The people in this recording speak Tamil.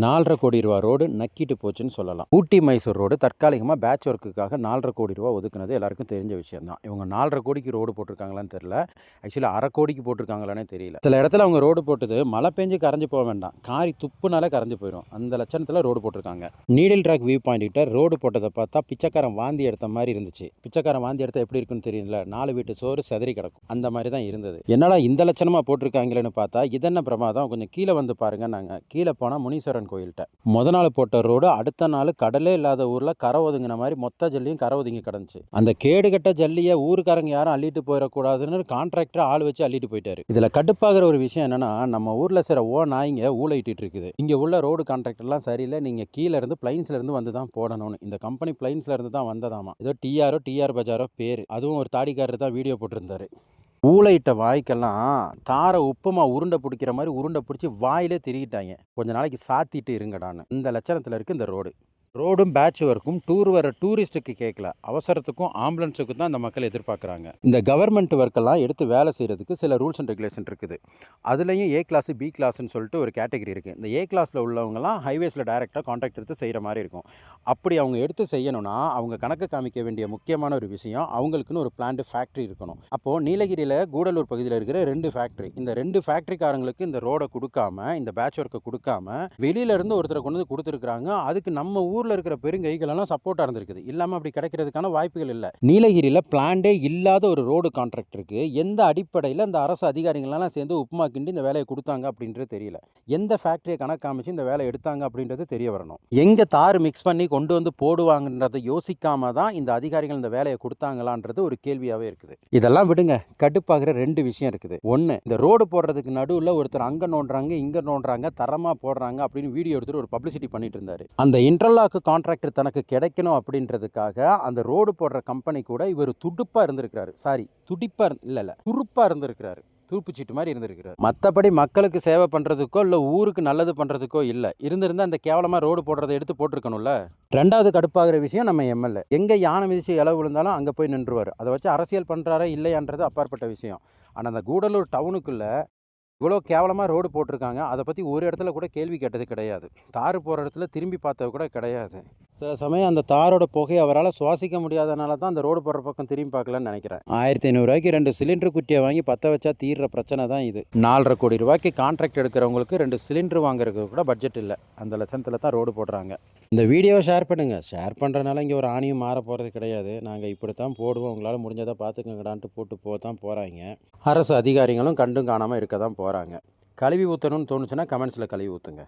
4,50 கோடி ரூபா ரோடு நக்கிட்டு போச்சுன்னு சொல்லலாம். ஊட்டி மைசூர் ரோடு தற்காலிகமாக பேட்ச் ஒர்க்குக்காக 4,50 கோடி ரூபா ஒதுக்குனது எல்லாருக்கும் தெரிஞ்ச விஷயம் தான். இவங்க 4,50 கோடிக்கு ரோடு போட்டிருக்காங்களான்னு தெரியல. ஆக்சுவலி 1/2 கோடிக்கு போட்டிருக்காங்களானே தெரியல. சில இடத்துல அவங்க ரோடு போட்டது மழை பெஞ்சு கரைஞ்சு போக வேண்டாம், காரி துப்புனாலே கரைஞ்சு போயிடும், அந்த லட்சணத்தில் ரோடு போட்டிருக்காங்க. நீடில் ட்ராக் வியூ பாயிண்ட் கிட்ட ரோடு போட்டதை பார்த்தா பிச்சைக்காரன் வாந்தி எடுத்த மாதிரி இருந்துச்சு. பிச்சைக்காரன் வாந்தி எடுத்த எப்படி இருக்குன்னு தெரியல, 4 வீட்டு சோறு செதறி கிடக்கும், அந்த மாதிரி தான் இருந்தது. என்னடா இந்த லட்சணமாக போட்டிருக்காங்களேன்னு பார்த்தா இதென்ன பிரமாதம், கொஞ்சம் கீழே வந்து பாருங்க. நாங்கள் கீழே போனால் முனீஸ்வரன் கோயில்கிட்ட முத நாள் போட்ட ரோடு அடுத்த நாள் கடலே இல்லாத ஊரில் கரை ஒதுங்கின மாதிரி மொத்த ஜல்லியும் கரை ஒதுங்கி கிடந்துச்சு. அந்த கேடுகட்ட ஜல்லியை ஊருக்காரங்க யாரும் அள்ளிட்டு போயிடக்கூடாதுன்னு கான்ட்ராக்டர் ஆள் வச்சு அள்ளிட்டு போயிட்டாரு. இதில் கடுப்பாகிற ஒரு விஷயம் என்னன்னா, நம்ம ஊரில் சில நாய்ங்க ஊழையிட்டு இருக்குது. இங்கே உள்ள ரோடு கான்ட்ராக்டர்லாம் சரியில்லை, நீங்கள் கீழே இருந்து பிளைன்ஸ்ல இருந்து வந்து தான் போடணும்னு. இந்த கம்பெனி பிளைன்ஸ்ல இருந்து தான் வந்ததாமா. ஏதோ டிஆர் பஜாரோ பேர், அதுவும் ஒரு தாடிக்காரர் தான் வீடியோ போட்டிருந்தாரு. ஊழையிட்ட வாய்க்கெல்லாம் தாரை உப்புமா உருண்டை பிடிக்கிற மாதிரி உருண்டை பிடிச்சி வாயிலே திரிகிட்டாங்க. கொஞ்ச நாளைக்கு சாத்திட்டு இருங்கடான்னு. இந்த லட்சணத்தில் இருக்குது இந்த ரோடு. ரோடும் பேட்ச் ஒர்க்கும் டூர் வர டூரிஸ்ட்டுக்கு கேட்கல, அவசரத்துக்கும் ஆம்புலன்ஸுக்கு தான் இந்த மக்கள் எதிர்பார்க்குறாங்க. இந்த கவர்மெண்ட் ஒர்க்கெல்லாம் எடுத்து வேலை செய்கிறதுக்கு சில ரூல்ஸ் அண்ட் ரெகுலேஷன் இருக்குது. அதுலேயும் ஏ கிளாஸ் பி கிளாஸ்ன்னு சொல்லிட்டு ஒரு கேட்டகரி இருக்குது. இந்த ஏ கிளாஸில் உள்ளவங்கலாம் ஹைவேஸில் டைரெக்டாக கான்ட்ராக்ட் எடுத்து செய்கிற மாதிரி இருக்கும். அப்படி அவங்க எடுத்து செய்யணும்னா அவங்க கணக்கு காமிக்க வேண்டிய முக்கியமான ஒரு விஷயம், அவங்களுக்குன்னு ஒரு பிளான்டு ஃபேக்ட்ரி இருக்கணும். அப்போது நீலகிரியில் கூடலூர் பகுதியில் இருக்கிற 2 ஃபேக்ட்ரி, இந்த 2 ஃபேக்ட்ரிக்காரங்களுக்கு இந்த ரோடை கொடுக்காம, இந்த பேட்ச் ஒர்க்கை கொடுக்காம வெளியிலேருந்து ஒருத்தரை கொண்டு வந்து கொடுத்துருக்குறாங்க. அதுக்கு நம்ம ஊர் இருக்கிற பெருங்கைகளெல்லாம் சப்போர்ட்டாக இருந்திருக்குது. இல்லாமல் அப்படி கிடைக்கிறதுக்கான வாய்ப்புகள் இல்லை. நீலகிரியில் பிளான்டே இல்லாத ஒரு ரோடு கான்ட்ராக்டருக்கு எந்த அடிப்படையில் அந்த அரசு அதிகாரிகளெல்லாம் சேர்ந்து உப்புமா கிண்டி இந்த வேலையை கொடுத்தாங்க அப்படின்றது தெரியல. எந்த ஃபேக்டரியை கணக்கு காமிச்சு இந்த வேலையை எடுத்தாங்க அப்படின்றது தெரிய வரணும். எங்கே தார் மிக்ஸ் பண்ணி கொண்டு வந்து போடுவாங்கன்றதை யோசிக்காம தான் இந்த அதிகாரிகள் இந்த வேலையை கொடுத்தாங்களான்றது ஒரு கேள்வியாகவே இருக்குது. இதெல்லாம் விடுங்க, கடுப்பாகிற 2 விஷயம் இருக்குது. ஒன்று, இந்த ரோடு போடுறதுக்கு நடுவில் ஒருத்தர் அங்கே நோண்டுறாங்க இங்கே நோண்டுறாங்க, தரமாக போடுறாங்க அப்படின்னு வீடியோ எடுத்துட்டு ஒரு பப்ளிசிட்டி பண்ணிட்டு இருந்தார். அந்த இன்டர்லாக் கான்ட்ராக்டர் தனக்கு கிடைக்கணும் அப்படின்றதுக்காக அந்த ரோடு போடுற கம்பெனி கூட இவர் துடுப்பா இருந்திருக்கிறாரு. சாரி, துடிப்பா இல்ல துருப்பா இருந்திருக்கிறாரு. தூப்புச்சீட்டு மாதிரி இருந்திருக்கிறார். மற்றபடி மக்களுக்கு சேவை பண்ணுறதுக்கோ இல்லை ஊருக்கு நல்லது பண்ணுறதுக்கோ இல்லை. இருந்திருந்தால் அந்த கேவலமாக ரோடு போடுறதை எடுத்து போட்டிருக்கணும்ல. 2வது கடுப்பாகிற விஷயம், நம்ம எம்எல்ஏ எங்கே யானை மிதிச்சு இளவு விழுந்தாலும் அங்கே போய் நின்றுவார். அதை வச்சு அரசியல் பண்ணுறாரா இல்லையான்றது அப்பாற்பட்ட விஷயம். ஆனால் அந்த கூடலூர் டவுனுக்குள்ளே இவ்வளோ கேவலமாக ரோடு போட்டிருக்காங்க, அதை பற்றி ஒரு இடத்துல கூட கேள்வி கேட்டது கிடையாது. தார் போகிற இடத்துல திரும்பி பார்த்தது கூட கிடையாது. சில சமயம் அந்த தாரோட புகையை அவரால் சுவாசிக்க முடியாதனால தான் அந்த ரோடு போடுற பக்கம் திரும்பி பார்க்கலன்னு நினைக்கிறேன். 1,500 ரூபாய்க்கு 2 சிலிண்டர் குட்டியை வாங்கி பற்ற வச்சா தீர்ற பிரச்சனை தான் இது. 4,50 கோடி ரூபாய்க்கு கான்ட்ராக்ட் எடுக்கிறவங்களுக்கு 2 சிலிண்டர் வாங்குறதுக்கு கூட பட்ஜெட் இல்லை. அந்த லட்சத்தில் தான் ரோடு போடுறாங்க. இந்த வீடியோவை ஷேர் பண்ணுங்கள். ஷேர் பண்ணுறதுனால இங்கே ஒரு ஆணியும் மாற போகிறது கிடையாது. நாங்கள் இப்படி தான் போடுவோம், உங்களால் முடிஞ்சதை பார்த்துக்கங்கடான்ட்டு போட்டு தான் போகிறாங்க. அரசு அதிகாரிகளும் கண்டும் காணாமல் இருக்க தான் போகிறாங்க. கழுவி ஊற்றணும்னு தோணுச்சுன்னா கமெண்ட்ஸில் கழுவி ஊற்றுங்க.